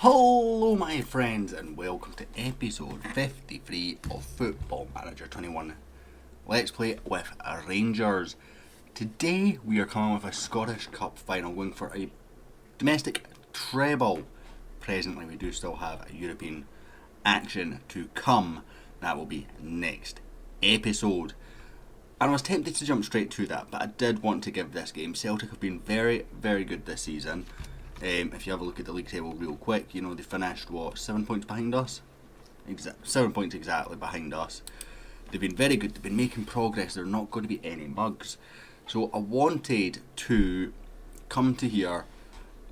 Hello my friends and welcome to episode 53 of Football Manager 21. Let's play with Rangers. Today we are coming with a Scottish Cup final, going for a domestic treble. Presently we do still have a European action to come. That will be next episode. And I was tempted to jump straight to that, but I did want to give this game. Celtic have been very, very good this season. If you have a look at the league table real quick, you know they finished 7 points behind us? 7 points exactly behind us. They've been very good, they've been making progress, there are not going to be any mugs. So I wanted to come to here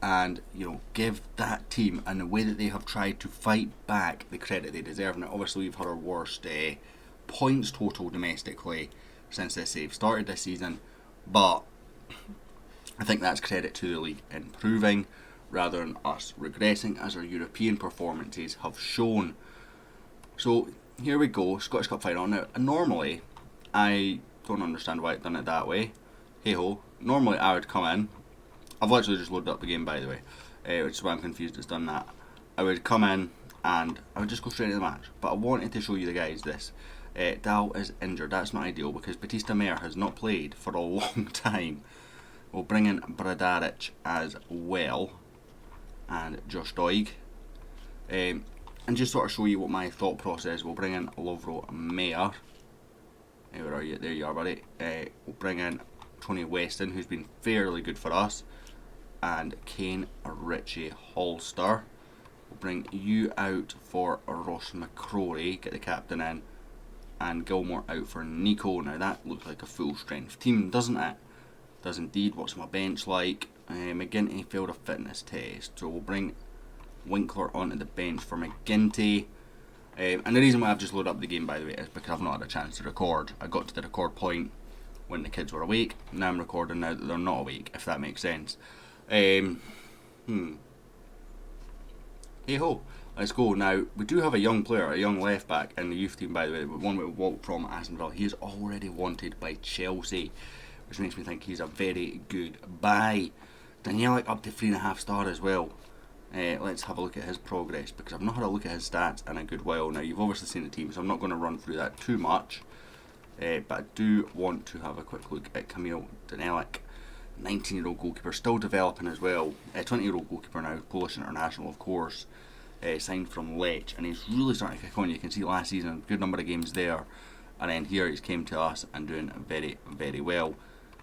and give that team, and the way that they have tried to fight back, the credit they deserve. Now obviously we've had our worst points total domestically since this save started this season, but I think that's credit to the league improving rather than us regressing, as our European performances have shown. So here we go, Scottish Cup final. Now normally, I don't understand why I've done it that way. Hey ho, normally I would come in, I've literally just loaded up the game by the way, which is why I'm confused it's done that. I would come in and I would just go straight into the match, but I wanted to show you the guys this. Dal is injured, that's not ideal because Batista Mayer has not played for a long time. We'll bring in Bradaric as well, and Josh Doig, and just sort of show you what my thought process. We'll bring in Lovro Mayer. Where are you? There you are, buddy. We'll bring in Tony Weston, who's been fairly good for us, and Kane Ritchie Holster. We'll bring you out for Ross McCrory, get the captain in, and Gilmore out for Nico. Now that looks like a full strength team, doesn't it? Does indeed. What's my bench like? McGinty failed a fitness test, so we'll bring Winkler onto the bench for McGinty. And the reason why I've just loaded up the game, by the way, is because I've not had a chance to record. I got to the record point when the kids were awake. Now I'm recording now that they're not awake, if that makes sense. Hey ho, let's go. Now we do have a young player, a young left back in the youth team, by the way, one with Walt from Aston Villa. He is already wanted by Chelsea, which makes me think he's a very good buy. Danielik up to 3.5 star as well. Let's have a look at his progress, because I've not had a look at his stats in a good while. Now you've obviously seen the team, so I'm not going to run through that too much, but I do want to have a quick look at Kamil Danielik, 19-year-old goalkeeper, still developing as well. 20-year-old goalkeeper now, Polish international of course, signed from Lech, and he's really starting to kick on. You can see last season, good number of games there, and then here he's came to us and doing very, very well.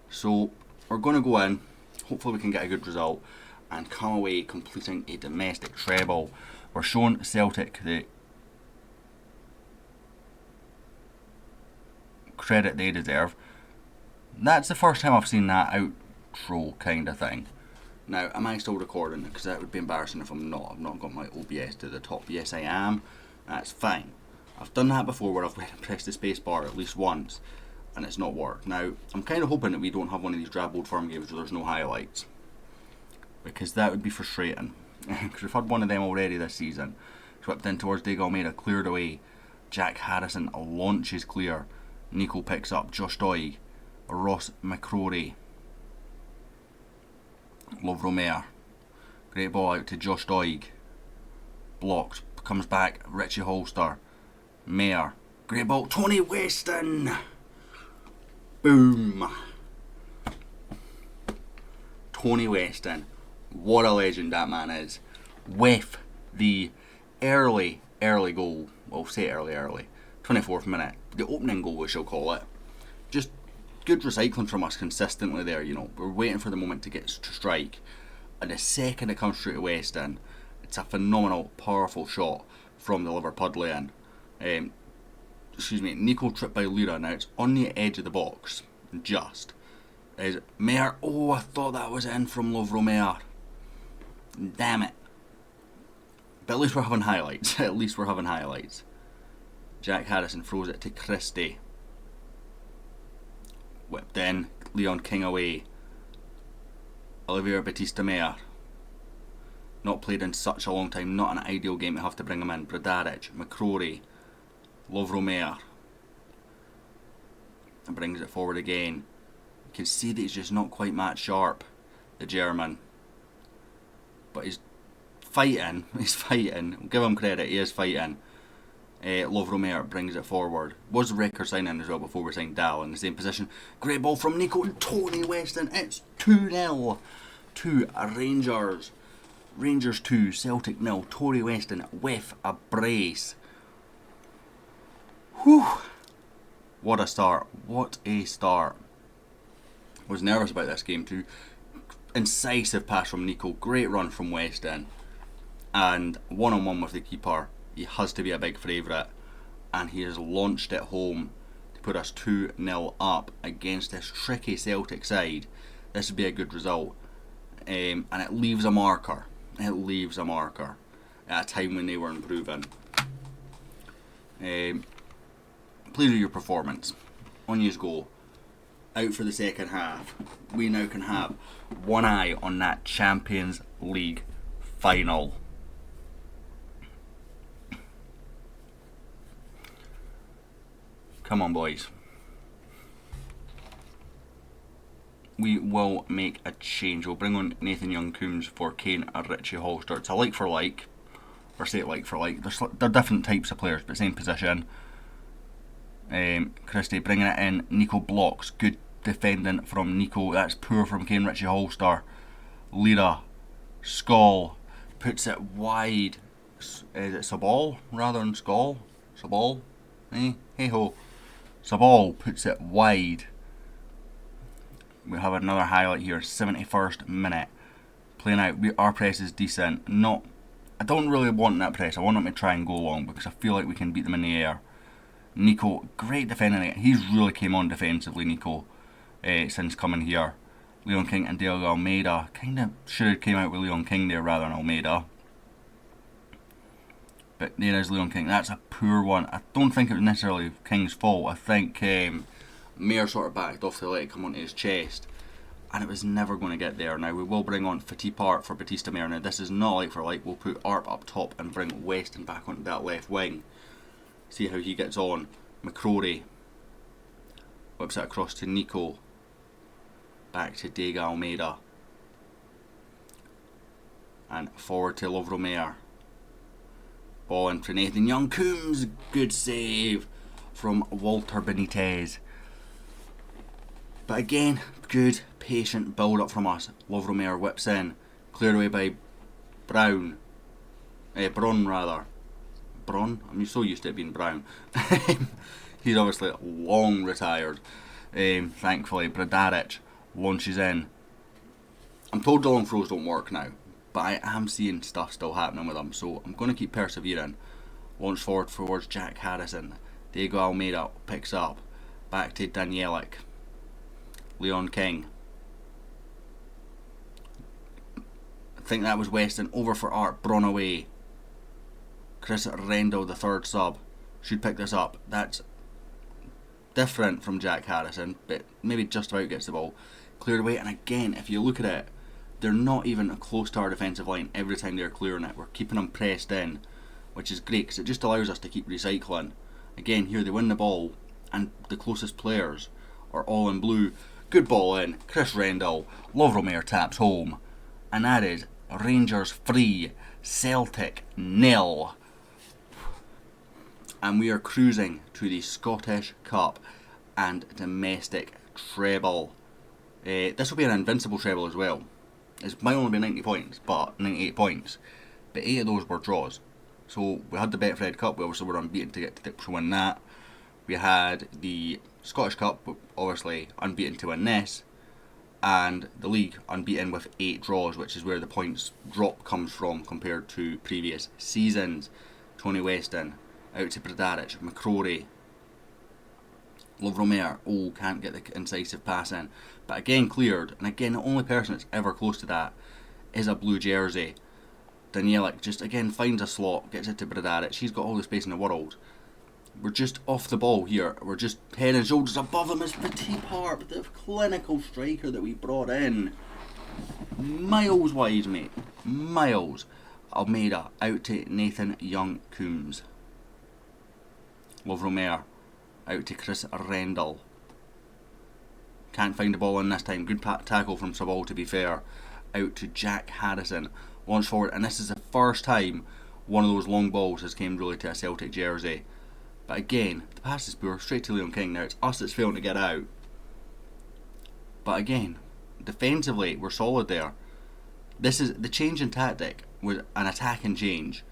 So we're going to go in, hopefully we can get a good result and come away completing a domestic treble. We're showing Celtic the credit they deserve. That's the first time I've seen that outro kind of thing. Now, am I still recording? Because that would be embarrassing if I'm not. I've not got my OBS to the top. Yes, I am. That's fine. I've done that before where I've pressed the space bar at least once and it's not worked. Now, I'm kind of hoping that we don't have one of these drab old firm games where there's no highlights, because that would be frustrating. Because we've had one of them already this season. Swept in towards Diego Almeida, cleared away. Jack Harrison launches clear. Nico picks up. Josh Doig, Ross McCrory, Lovro Mayer. Great ball out to Josh Doig. Blocked. Comes back. Ritchie Holster. Mayer. Great ball. Tony Weston. Boom. Tony Weston. What a legend that man is. With the early goal. Well, say early. 24th minute. The opening goal, we shall call it. Just good recycling from us consistently there. We're waiting for the moment to get to strike. And the second it comes through to Weston, it's a phenomenal, powerful shot from the Liverpudlian. Nico tripped by Lira. Now it's on the edge of the box. Just. Is Mayer. Oh, I thought that was in from Lovro Mayer. Damn it. But at least we're having highlights. Jack Harrison throws it to Christie. Whipped in. Leon King away. Olivier Batista Mayer. Not played in such a long time. Not an ideal game to have to bring him in. Bradaric. McCrory. Lovro Mayer. And brings it forward again. You can see that he's just not quite match sharp, the German. But he's fighting. He's fighting. Give him credit. He is fighting. Love Romare brings it forward. Was Record signing as well before we signed Dal in the same position. Great ball from Nico and Tony Weston. It's 2-0 to Rangers. Rangers 2, Celtic 0. Tony Weston with a brace. Whew. What a start. What a start. Was nervous about this game too. Incisive pass from Nico. Great run from Weston. And one-on-one with the keeper. He has to be a big favourite, and he has launched it home to put us 2-0 up against this tricky Celtic side. This would be a good result, and it leaves a marker. It leaves a marker at a time when they were improving. Pleased with your performance. On you go. Out for the second half. We now can have one eye on that Champions League final. Come on, boys. We will make a change. We'll bring on Nathan Young-Coombs for Kane or Richie Holster. It's a like for like. Or say it like for like. They're different types of players, but same position. Christie bringing it in. Nico blocks. Good defending from Nico. That's poor from Kane, Richie Holster. Lira. Skull. Puts it wide. Is it Sabal rather than Skull? Sabal? Hey ho. Sabal puts it wide. We have another highlight here. 71st minute. Playing out. Our press is decent. I don't really want that press. I want them to try and go long because I feel like we can beat them in the air. Nico, great defending it. He's really came on defensively, Nico, since coming here. Leon King and Diego Almeida. Kind of should have came out with Leon King there rather than Almeida. But there is Leon King. That's a poor one. I don't think it was necessarily King's fault. I think Mayer sort of backed off to let it come onto his chest. And it was never going to get there. Now we will bring on Fatih Art for Batista Mayer. Now this is not like for like. We'll put Arp up top and bring Weston back onto that left wing. See how he gets on. McCrory whips it across to Nico. Back to Diego Almeida. And forward to Love Romare. Ball in for Nathan Young-Coombs. Good save from Walter Benitez. But again, good, patient build up from us. Love Romare whips in. Cleared away by Bron rather. Bron? I'm so used to it being Brown. He's obviously long retired. Thankfully, Bradaric launches in. I'm told the long throws don't work now, but I am seeing stuff still happening with them, so I'm going to keep persevering. Launch forward towards Jack Harrison. Diego Almeida picks up. Back to Danielic. Leon King. I think that was Weston. Over for Art. Bron away. Chris Rendell, the third sub, should pick this up. That's different from Jack Harrison, but maybe just about gets the ball. Cleared away, and again, if you look at it, they're not even close to our defensive line every time they're clearing it. We're keeping them pressed in, which is great because it just allows us to keep recycling. Again, here they win the ball, and the closest players are all in blue. Good ball in. Chris Rendell. Love Romare taps home. And that is Rangers 3, Celtic 0. And we are cruising to the Scottish Cup and domestic treble. This will be an invincible treble as well. It might only be 90 points, but 98 points. But 8 of those were draws. So we had the Betfred Cup, we obviously were unbeaten to get to win that. We had the Scottish Cup, obviously unbeaten to win this. And the league unbeaten with 8 draws, which is where the points drop comes from compared to previous seasons. Tony Weston out to Bradaric, McCrory, Love Romare. Oh, can't get the incisive pass in, but again cleared. And again, the only person that's ever close to that is a blue jersey. Danielic just again finds a slot, gets it to Bradaric. She's got all the space in the world. We're just off the ball here. We're just head and shoulders above him. It's Fatih Art, the clinical striker that we brought in. Miles wide, mate. Miles. Almeida out to Nathan Young-Coombs. Love Romare out to Chris Rendell. Can't find the ball in this time. Good tackle from Sabal, to be fair. Out to Jack Harrison. launched forward, and this is the first time one of those long balls has came really to a Celtic jersey. But again, the pass is poor, straight to Liam King. Now it's us that's failing to get out. But again, defensively, we're solid there. This is the change in tactic was an attacking change,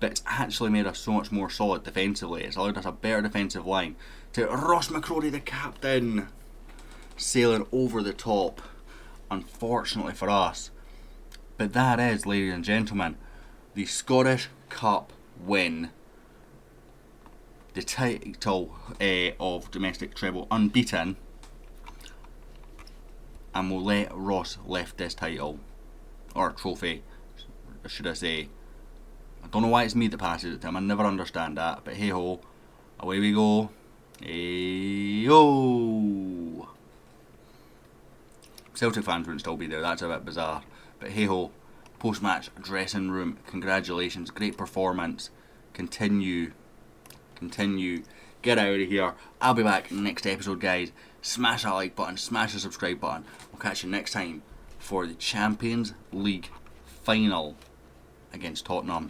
but it's actually made us so much more solid defensively. It's allowed us a better defensive line. To Ross McCrory, the captain, sailing over the top, unfortunately for us. But that is, ladies and gentlemen, the Scottish Cup win. The title of domestic treble unbeaten, and we'll let Ross lift this title, or trophy, should I say. I don't know why it's me that passes it to him, I never understand that, but hey ho, away we go. Hey ho! Celtic fans wouldn't still be there, that's a bit bizarre, but hey ho. Post-match dressing room, congratulations, great performance, continue, get out of here. I'll be back next episode, guys. Smash that like button, smash the subscribe button. We'll catch you next time for the Champions League final against Tottenham.